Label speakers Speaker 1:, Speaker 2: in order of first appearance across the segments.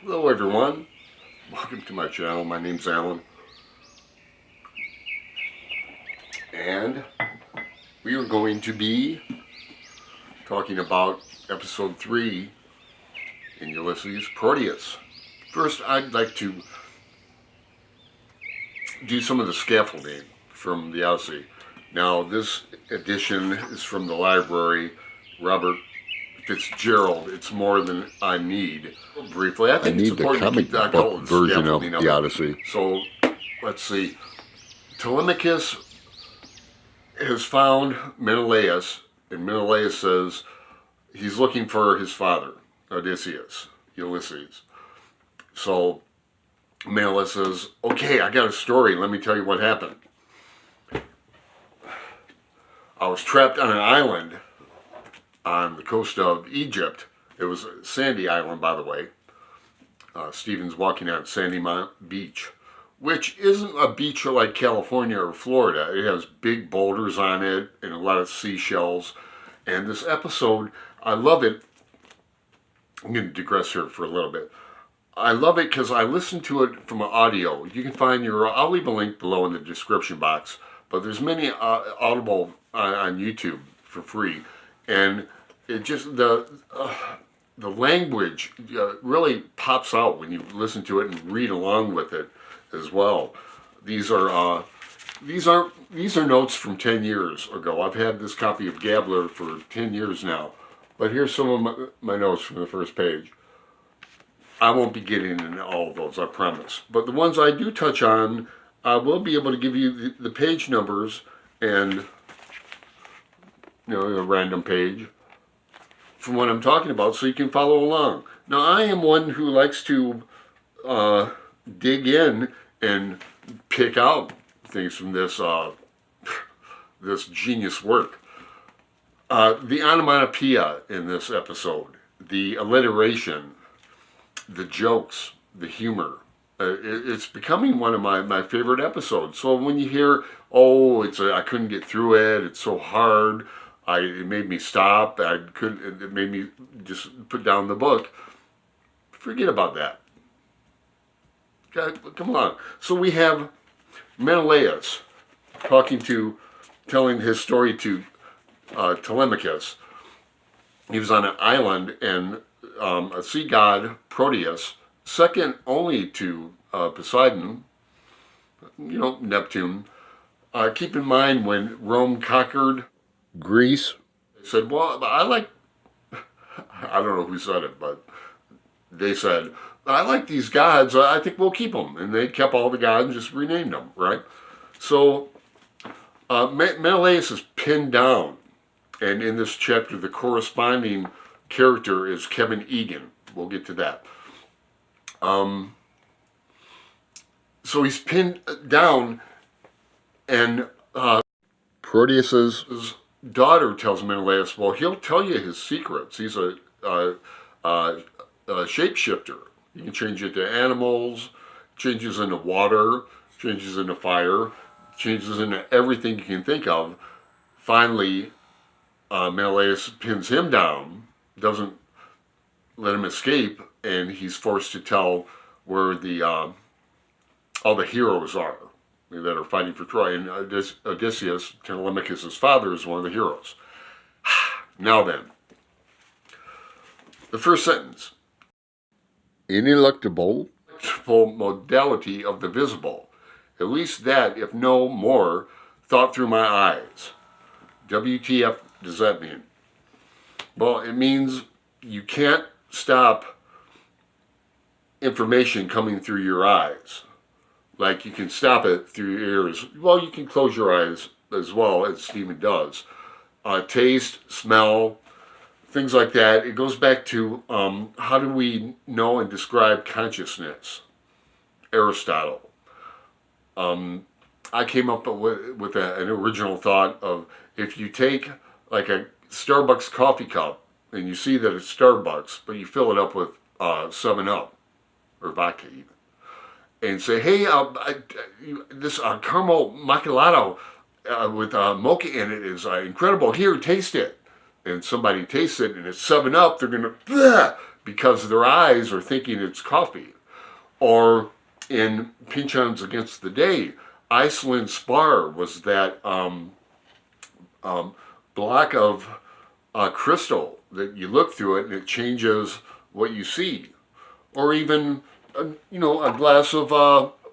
Speaker 1: Hello everyone, welcome to my channel. My name's Alan, and we are going to be talking about episode 3 in Ulysses, Proteus. First, I'd like to do some of the scaffolding from the Odyssey. Now, this edition is from the library, Robert Fitzgerald. It's more than I need. Briefly, I think it's important to keep that whole version of the Odyssey. So, let's see. Telemachus has found Menelaus, and Menelaus says he's looking for his father, Ulysses. So, Menelaus says, okay, I got a story. Let me tell you what happened. I was trapped on an island on the coast of Egypt. It was a sandy island, by the way. Stephen's walking on Sandy Beach, which isn't a beach like California or Florida. It has big boulders on it and a lot of seashells. And this episode, I love it. I'm going to digress here for a little bit. I love it because I listened to it from an audio. You can find I'll leave a link below in the description box, but there's many Audible on YouTube for free. And it just, the language really pops out when you listen to it and read along with it as well. These are notes from 10 years ago. I've had this copy of Gabler for 10 years now. But here's some of my notes from the first page. I won't be getting into all of those, I promise. But the ones I do touch on, I will be able to give you the page numbers and a random page from what I'm talking about so you can follow along. Now, I am one who likes to dig in and pick out things from this this genius work. The onomatopoeia in this episode, the alliteration, the jokes, the humor, it's becoming one of my favorite episodes. So when you hear, oh, I couldn't get through it, it's so hard, it made me stop, it made me just put down the book, forget about that. Okay, come along. So we have Menelaus telling his story to Telemachus. He was on an island, and a sea god, Proteus, second only to Poseidon, Neptune. Keep in mind when Rome conquered Greece, they said, well, I don't know who said it, but they said, I like these gods, I think we'll keep them. And they kept all the gods and just renamed them, right? So Menelaus is pinned down. And in this chapter, the corresponding character is Kevin Egan. We'll get to that. So he's pinned down, and Proteus's daughter tells Menelaus, well, he'll tell you his secrets. He's a shapeshifter. He can change into animals, changes into water, changes into fire, changes into everything you can think of. Finally, Menelaus pins him down, doesn't let him escape, and he's forced to tell where all the heroes are that are fighting for Troy. And Odysseus, Telemachus' father, is one of the heroes. Now then, the first sentence. Ineluctable modality of the visible, at least that, if no more, thought through my eyes. WTF does that mean? Well, it means you can't stop information coming through your eyes. Like you can stop it through your ears. Well, you can close your eyes as well, as Stephen does. Taste, smell, things like that. It goes back to how do we know and describe consciousness? Aristotle. I came up with an original thought of, if you take like a Starbucks coffee cup and you see that it's Starbucks, but you fill it up with 7-Up or vodka even, and say, hey, this caramel macchiato with mocha in it is incredible. Here, taste it. And somebody tastes it and it's 7-Up, they're going to because their eyes are thinking it's coffee. Or in Pinchons Against the Day, Iceland Spar was that block of crystal that you look through it and it changes what you see. Or even, you know, a glass of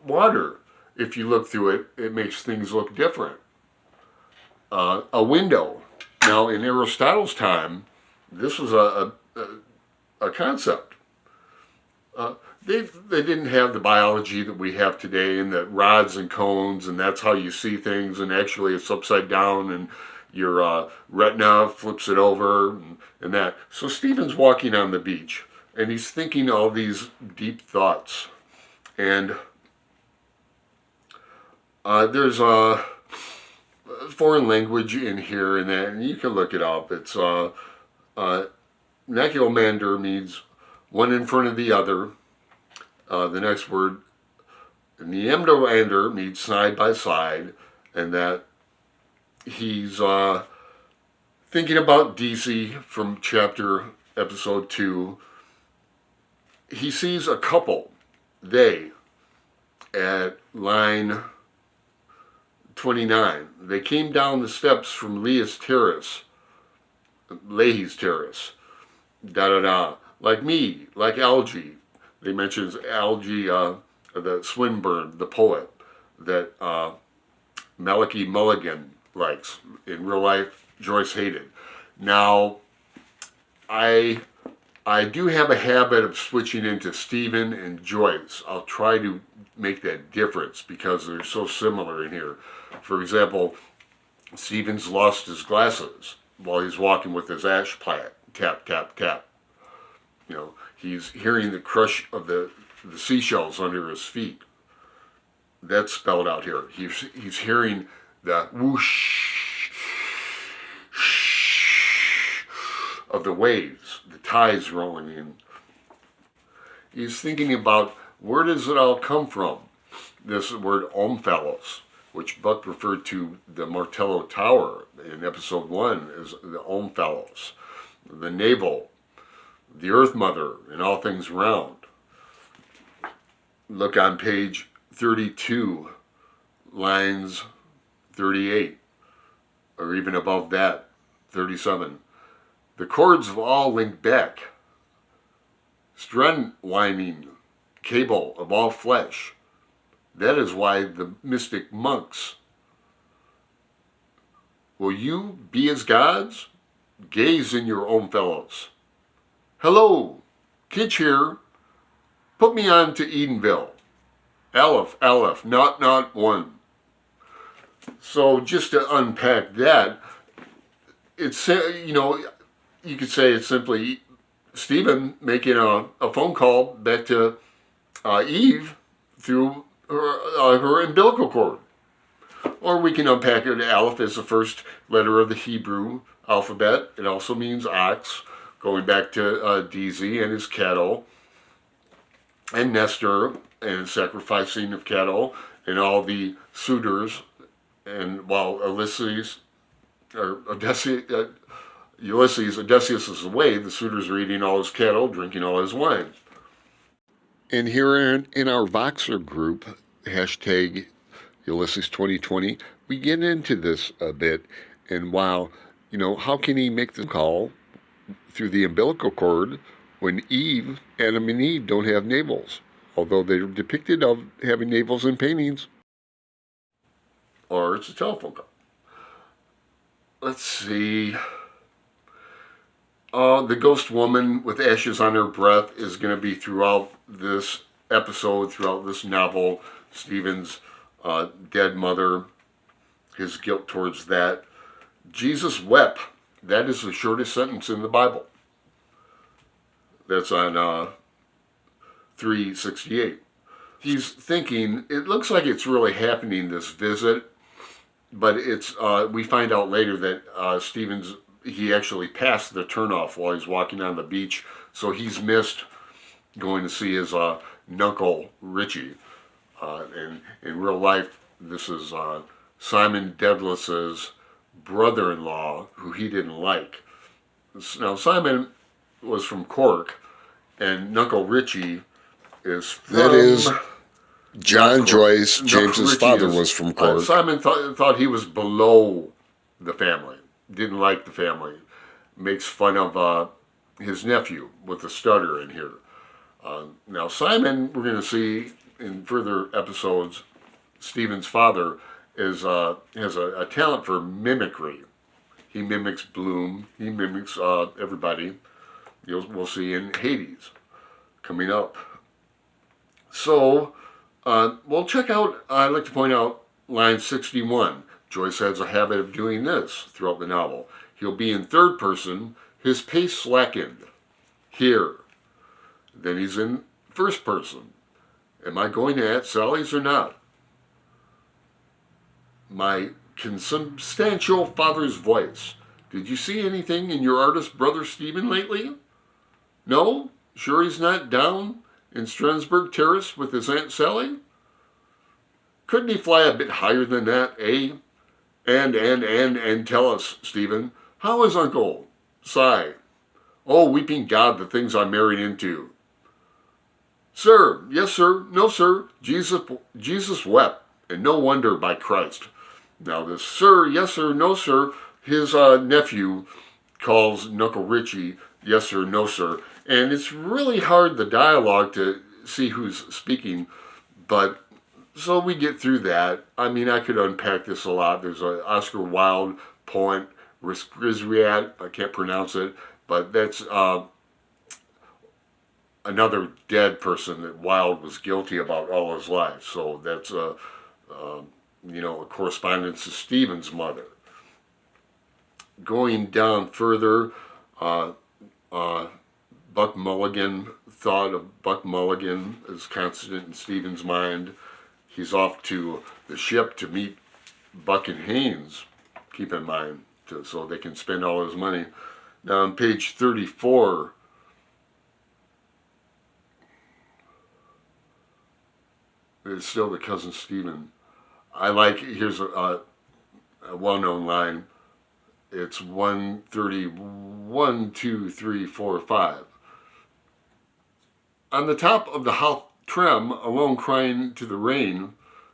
Speaker 1: water. If you look through it, it makes things look different. A window. Now, in Aristotle's time, this was a concept. They didn't have the biology that we have today, and the rods and cones, and that's how you see things, and actually it's upside down, and your retina flips it over, and that. So Stephen's walking on the beach, and he's thinking all these deep thoughts. And there's a foreign language in here, and that, and you can look it up. It's Necromander means one in front of the other. The next word, Neamdoander, means side by side, and that he's thinking about DC from episode 2. He sees a couple, they, at line 29. They came down the steps from Leahy's Terrace, like me, like Algie. They mentions Algie, the Swinburne, the poet, that Malachi Mulligan likes. In real life, Joyce hated. Now, I do have a habit of switching into Stephen and Joyce. I'll try to make that difference because they're so similar in here. For example, Stephen's lost his glasses while he's walking with his ash plant. Tap, tap, tap. You know, he's hearing the crush of the seashells under his feet. That's spelled out here. He's hearing the whoosh of the waves, the tides rolling in. He's thinking about, where does it all come from? This word Omphalos, which Buck referred to the Martello Tower in episode 1 as the Omphalos, the navel, the Earth Mother, and all things round. Look on page 32, lines 38, or even above that, 37. The cords have all linked back. Stren winding cable of all flesh. That is why the mystic monks. Will you be as gods? Gaze in your own fellows. Hello, Kitch here. Put me on to Edenville. Aleph, Aleph, not one. So just to unpack that, it's, you know, you could say it's simply Stephen making a phone call back to Eve through her umbilical cord. Or we can unpack it. Aleph is the first letter of the Hebrew alphabet. It also means ox, going back to DZ and his cattle, and Nestor and sacrificing of cattle, and all the suitors, and while Odysseus is away, the suitors are eating all his cattle, drinking all his wine. And here in our Voxer group, hashtag Ulysses 2020, we get into this a bit, and while, you know, how can he make the call through the umbilical cord when Adam and Eve don't have navels, although they're depicted of having navels in paintings? Or it's a telephone call. Let's see. The ghost woman with ashes on her breath is going to be throughout this episode, throughout this novel. Stephen's dead mother, his guilt towards that. Jesus wept. That is the shortest sentence in the Bible. That's on 368. He's thinking, it looks like it's really happening, this visit, but it's we find out later that he actually passed the turnoff while he's walking on the beach, so he's missed going to see his nuncle Richie. And in real life, this is Simon Dedalus's brother-in-law, who he didn't like. Now, Simon was from Cork, And Knuckle Richie is from...
Speaker 2: That is John Joyce.
Speaker 1: Knuckle
Speaker 2: James's
Speaker 1: Richie
Speaker 2: father
Speaker 1: is,
Speaker 2: was from Cork.
Speaker 1: Simon thought he was below the family. Didn't like the family. Makes fun of his nephew with the stutter in here. Now Simon, we're going to see in further episodes, Stephen's father has a talent for mimicry. He mimics Bloom. He mimics everybody. We'll see in Hades coming up. So, we'll check out, I'd like to point out line 61. Joyce has a habit of doing this throughout the novel. He'll be in third person. His pace slackened. Here. Then he's in first person. Am I going to Aunt Sally's or not? My consubstantial father's voice. Did you see anything in your artist brother Stephen lately? No? Sure he's not down in Strasbourg Terrace with his Aunt Sally? Couldn't he fly a bit higher than that, eh? And tell us, Stephen, how is Uncle? Sigh. Oh, weeping God, the things I'm married into. Sir, yes, sir, no, sir, Jesus wept, and no wonder, by Christ. Now this sir, yes, sir, no, sir, his nephew calls Knuckle Richie, yes, sir, no, sir. And it's really hard, the dialogue, to see who's speaking, but so we get through that. I mean, I could unpack this a lot. There's an Oscar Wilde poet, Rizriat, I can't pronounce it, but that's another dead person that Wilde was guilty about all his life. So that's a correspondence to Stephen's mother. Going down further, Buck Mulligan, thought of Buck Mulligan is constant in Stephen's mind. He's off to the ship to meet Buck and Haynes, keep in mind, so they can spend all his money. Now on page 34, it's still the cousin Stephen. Here's a well-known line. It's 131, 2, 3, 4, 5. On the top of the house tram, alone crying to the rain,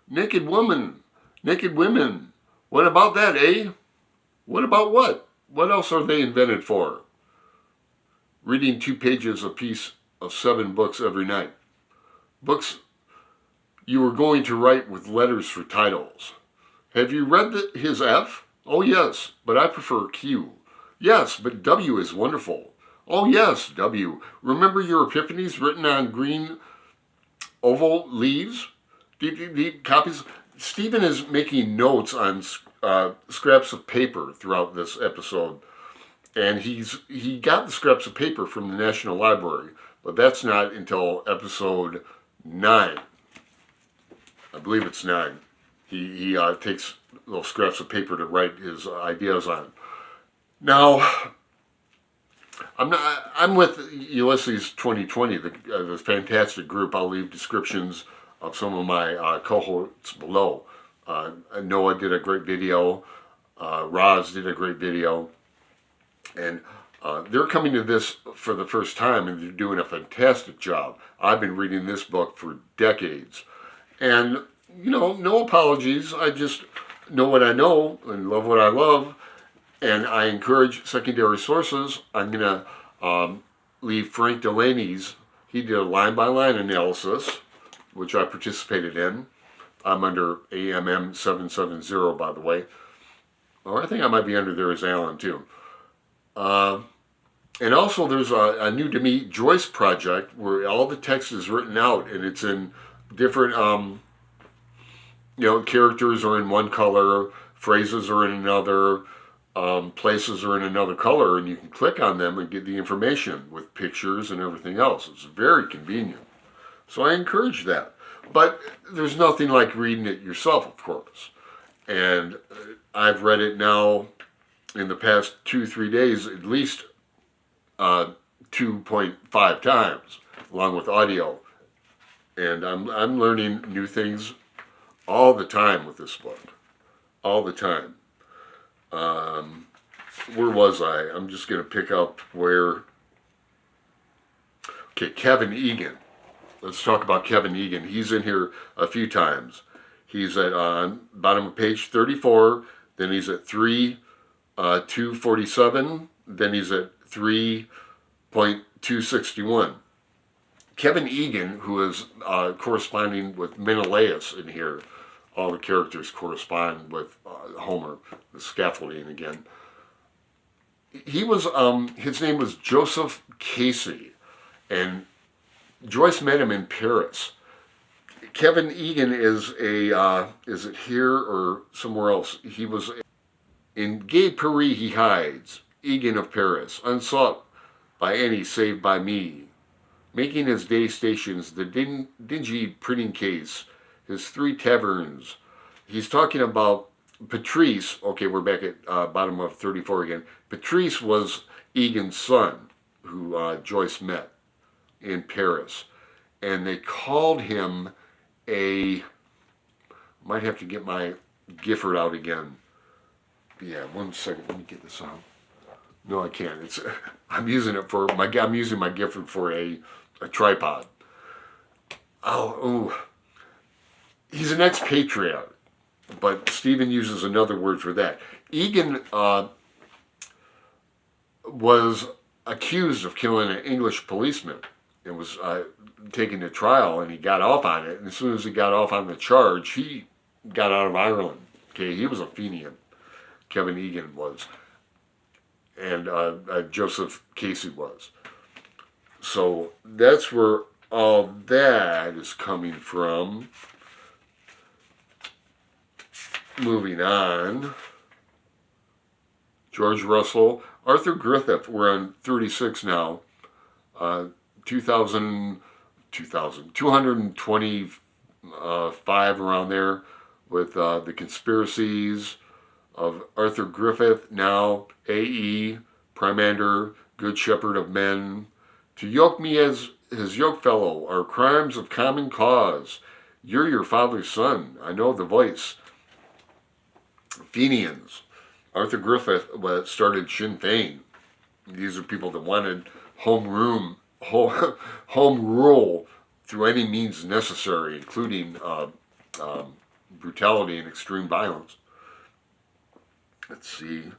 Speaker 1: naked women, naked women. What about that, eh? What about what? What else are they invented for? Reading 2 pages a piece of 7 books every night. Books you were going to write with letters for titles. Have you read his F? Oh yes, but I prefer Q. Yes, but W is wonderful. Oh yes, W. Remember your epiphanies written on green oval leaves? Deep copies. Stephen is making notes on scraps of paper throughout this episode. And he got the scraps of paper from the National Library, but that's not until episode 9. I believe it's 9. He takes little scraps of paper to write his ideas on. Now, I'm with Ulysses 2020, the fantastic group. I'll leave descriptions of some of my cohorts below. Noah did a great video. Roz did a great video. And they're coming to this for the first time, and they're doing a fantastic job. I've been reading this book for decades. And, no apologies. I just know what I know and love what I love. And I encourage secondary sources. I'm going to leave Frank Delaney's. He did a line-by-line analysis, which I participated in. I'm under AMM 770, by the way. Or I think I might be under there as Alan, too. And also there's a new to me Joyce Project where all the text is written out and it's in different, characters are in one color, phrases are in another, places are in another color, and you can click on them and get the information with pictures and everything else. It's very convenient. So I encourage that. But there's nothing like reading it yourself, of course. And I've read it now in the past 2-3 days, at least 2.5 times, along with audio. And I'm learning new things all the time with this book. All the time. Where was I? I'm just going to pick up where... Okay, Kevin Egan. Let's talk about Kevin Egan. He's in here a few times. He's at bottom of page 34. Then he's at 247. Then he's at 3.261. Kevin Egan, who is corresponding with Menelaus in here. All the characters correspond with Homer, the scaffolding again. He was, his name was Joseph Casey, and Joyce met him in Paris. Kevin Egan is is it here or somewhere else? He was in Gay Paris he hides, Egan of Paris, unsought by any save by me, making his day stations the dingy printing case, his 3 taverns. He's talking about Patrice. Okay, we're back at bottom of 34 again. Patrice was Egan's son, who Joyce met in Paris. And they called him might have to get my Gifford out again. Yeah, 1 second, let me get this out. No, I can't. I'm using my Gifford for a tripod. He's an expatriate, but Stephen uses another word for that. Egan was accused of killing an English policeman and was taken to trial, and he got off on it. And as soon as he got off on the charge, he got out of Ireland. Okay, he was a Fenian. Kevin Egan was, and Joseph Casey was. So that's where all that is coming from. Moving on. George Russell, Arthur Griffith. We're on 36 now. 225 around there, with the conspiracies of Arthur Griffith, now A.E., Primander, Good Shepherd of Men, to yoke me as his yokefellow, our crimes of common cause. You're your father's son, I know the voice. Fenians. Arthur Griffith started Sinn Féin. These are people that wanted home rule through any means necessary, including brutality and extreme violence. Let's see.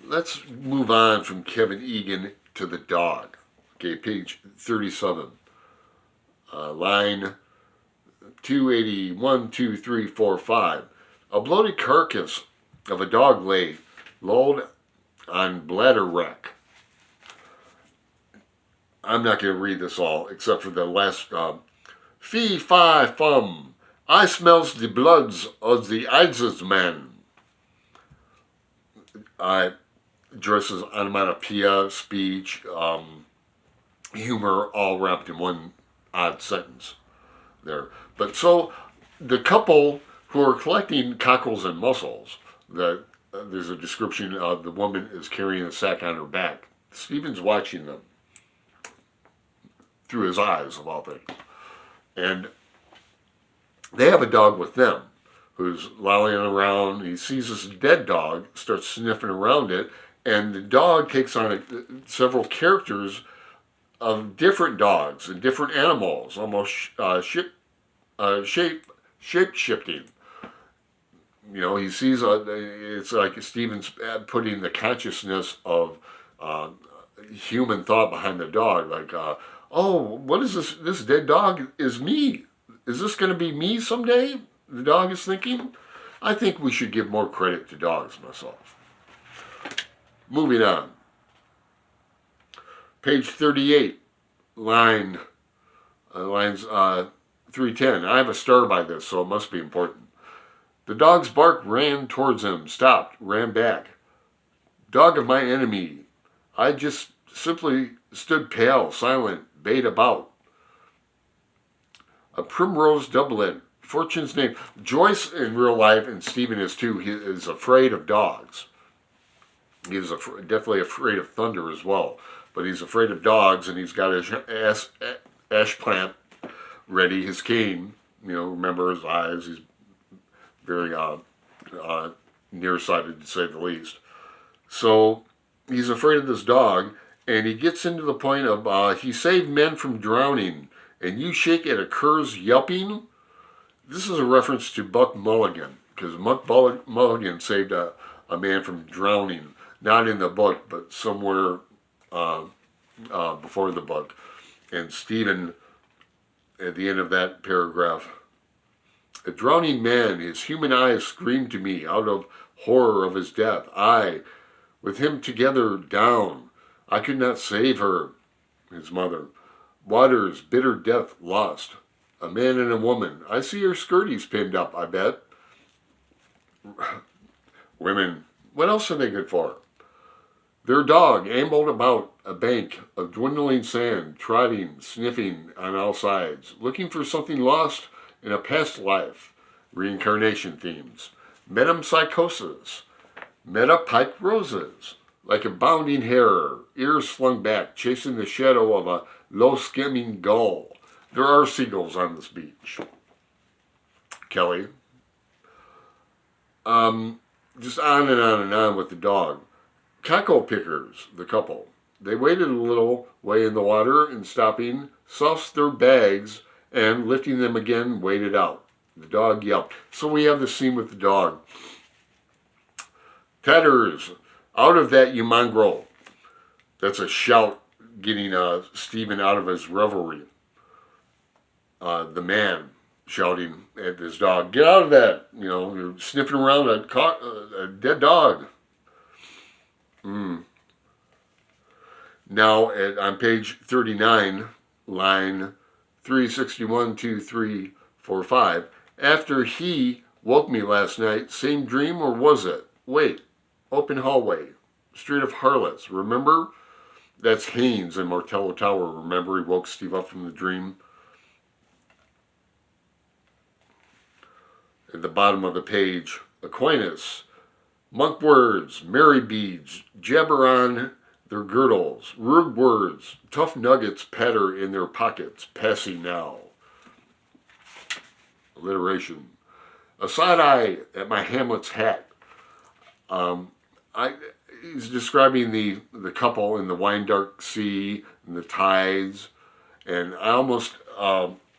Speaker 1: Let's move on from Kevin Egan to the dog. Okay, page 37. Line 280, 1, 2, 3, 4, 5. A bloated carcass of a dog lay, lulled on bladder wreck. I'm not going to read this all, except for the last, fee, fi, fum. I smells the bloods of the Ides man. Joyce's onomatopoeia, speech, humor, all wrapped in one odd sentence there. But so, the couple who are collecting cockles and mussels, there's a description of the woman is carrying a sack on her back. Stephen's watching them through his eyes, of all things. And they have a dog with them who's lolling around. He sees this dead dog, starts sniffing around it, and the dog takes on several characters of different dogs and different animals, almost shape-shifting. You know, he sees, it's like Stephen's putting the consciousness of human thought behind the dog, like, oh, what is this? This dead dog is me. Is this going to be me someday? The dog is thinking. I think we should give more credit to dogs myself. Moving on. Page 38, lines 310. I have a star by this, so it must be important. The dog's bark ran towards him, stopped, ran back. Dog of my enemy. I just simply stood pale, silent, bayed about. A primrose doublet, fortune's name. Joyce in real life, and Stephen is too, he is afraid of dogs. He is definitely afraid of thunder as well. But he's afraid of dogs, and he's got his ash plant ready, his cane. You know, remember his eyes. He's very nearsighted, to say the least. So he's afraid of this dog, And he gets into the point of he saved men from drowning, and you shake at a cur's yelping. This is a reference to Buck Mulligan, because Mulligan saved a man from drowning, not in the book, but somewhere before the book. And Stephen, at the end of that paragraph, a drowning man, his human eyes screamed to me out of horror of his death. I, with him together down, I could not save her, his mother. Waters, bitter death lost. A man and a woman. I see her skirties pinned up, I bet. Women, what else are they good for? Their dog ambled about a bank of dwindling sand, trotting, sniffing on all sides, looking for something lost in a past life. Reincarnation themes. Metempsychosis. Metapiped roses. Like a bounding hare, ears flung back, chasing the shadow of a low-skimming gull. There are seagulls on this beach. Kelly. Just on and on and on with the dog. Cockle pickers, the couple. They waited a little way in the water and stopping, soused their bags and lifting them again, waded out. The dog yelped. So we have the scene with the dog. Tatters, out of that, you mongrel. That's a shout getting Stephen out of his revelry. The man shouting at his dog, get out of that. You know, you're sniffing around a dead dog. Now, on page 39, line 361, 2, 3, 4, 5, after he woke me last night, same dream or was it? Wait, open hallway, street of harlots, remember? That's Haynes in Martello Tower, remember? He woke Steve up from the dream. At the bottom of the page, Aquinas, monk words, merry beads, jabber on their girdles, rude words, tough nuggets patter in their pockets, passing now. Alliteration. A side eye at my Hamlet's hat. He's describing the couple in the wine dark sea and the tides, and I almost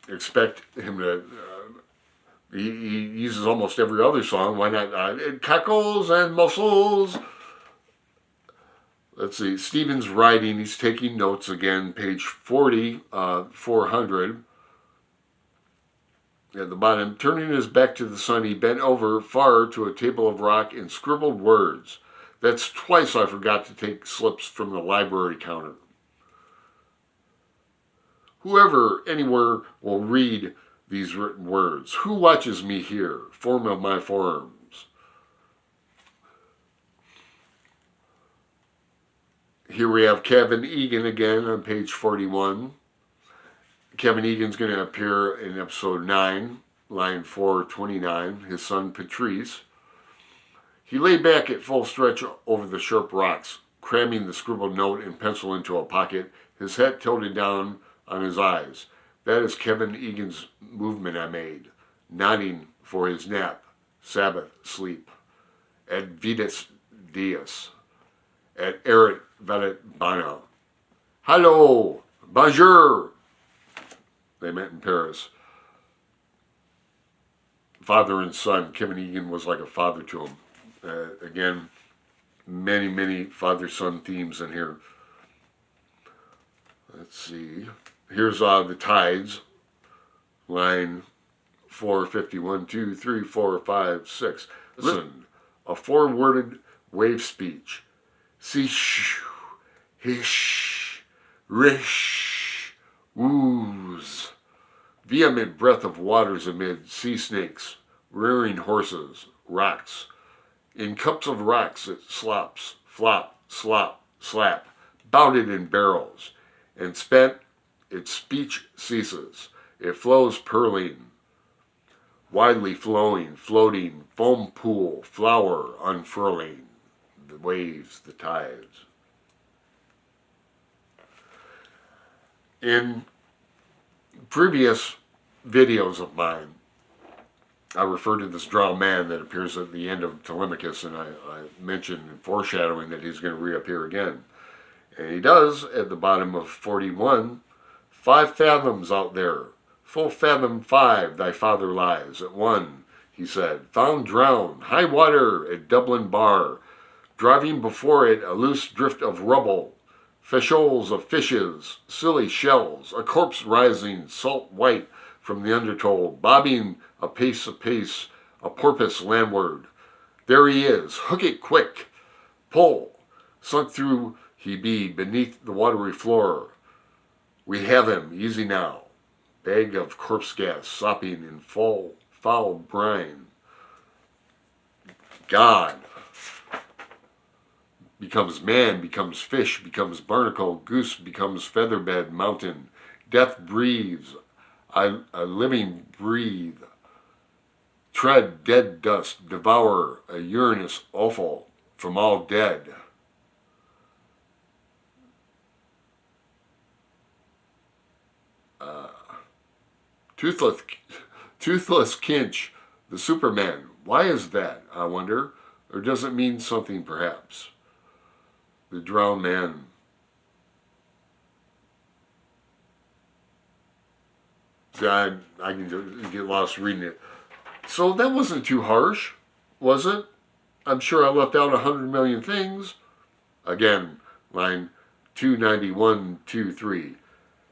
Speaker 1: expect him to. He uses almost every other song. Why not? Cockles and mussels. Let's see. Stephen's writing. He's taking notes again. Page 40, 400. At the bottom, turning his back to the sun, he bent over far to a table of rock and scribbled words. That's twice I forgot to take slips from the library counter. Whoever, anywhere, will read these written words. Who watches me here? Form of my forms. Here we have Kevin Egan again on page 41. Kevin Egan's going to appear in episode 9, line 429, his son Patrice. He lay back at full stretch over the sharp rocks, cramming the scribbled note and pencil into a pocket, his head tilted down on his eyes. That is Kevin Egan's movement I made, nodding for his nap, Sabbath, sleep. Et vidas dies, et erit valet bana. Hallo, bonjour. They met in Paris. Father and son, Kevin Egan was like a father to him. Again, many, many father-son themes in here. Let's see. Here's the tides. Line 451, 2, 3, 4, 5, 6. Listen, a four-worded wave speech. Sish, hish, rish, woos. Vehement breath of waters amid sea snakes, rearing horses, rocks. In cups of rocks it slops, flop, slop, slap, bounded in barrels, and spent its speech ceases. It flows purling, widely flowing, floating, foam pool, flower unfurling, the waves, the tides. In previous videos of mine, I referred to this drowned man that appears at the end of Telemachus, and I mentioned in foreshadowing that he's going to reappear again. And he does at the bottom of 41. 5 fathoms out there. Full fathom 5, thy father lies. At 1, he said, found drowned. High water at Dublin Bar. Driving before it a loose drift of rubble. Shoals of fishes, silly shells. A corpse rising, salt white from the undertow. Bobbing a pace, a porpoise landward. There he is. Hook it quick. Pull. Sunk through he be beneath the watery floor. We have him. Easy now. Bag of corpse gas sopping in foul brine. God becomes man, becomes fish, becomes barnacle, goose becomes featherbed mountain. Death breathes. A living breathe. Tread dead dust, devour a uranous offal from all dead. Toothless Kinch, the Superman. Why is that, I wonder? Or does it mean something, perhaps? The drowned man. See, I can get lost reading it. So that wasn't too harsh, was it? I'm sure I left out 100 million things. Again, line 291-23.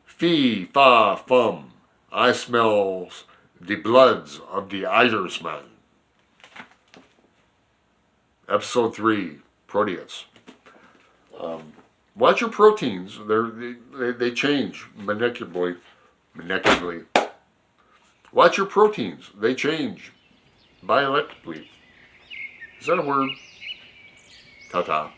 Speaker 1: Fee, fa, fum. I smells the bloods of the Irishman. Episode 3, Proteus. Watch your proteins. They change molecularly. Watch your proteins. They change bioelectrically. Is that a word? Ta-ta.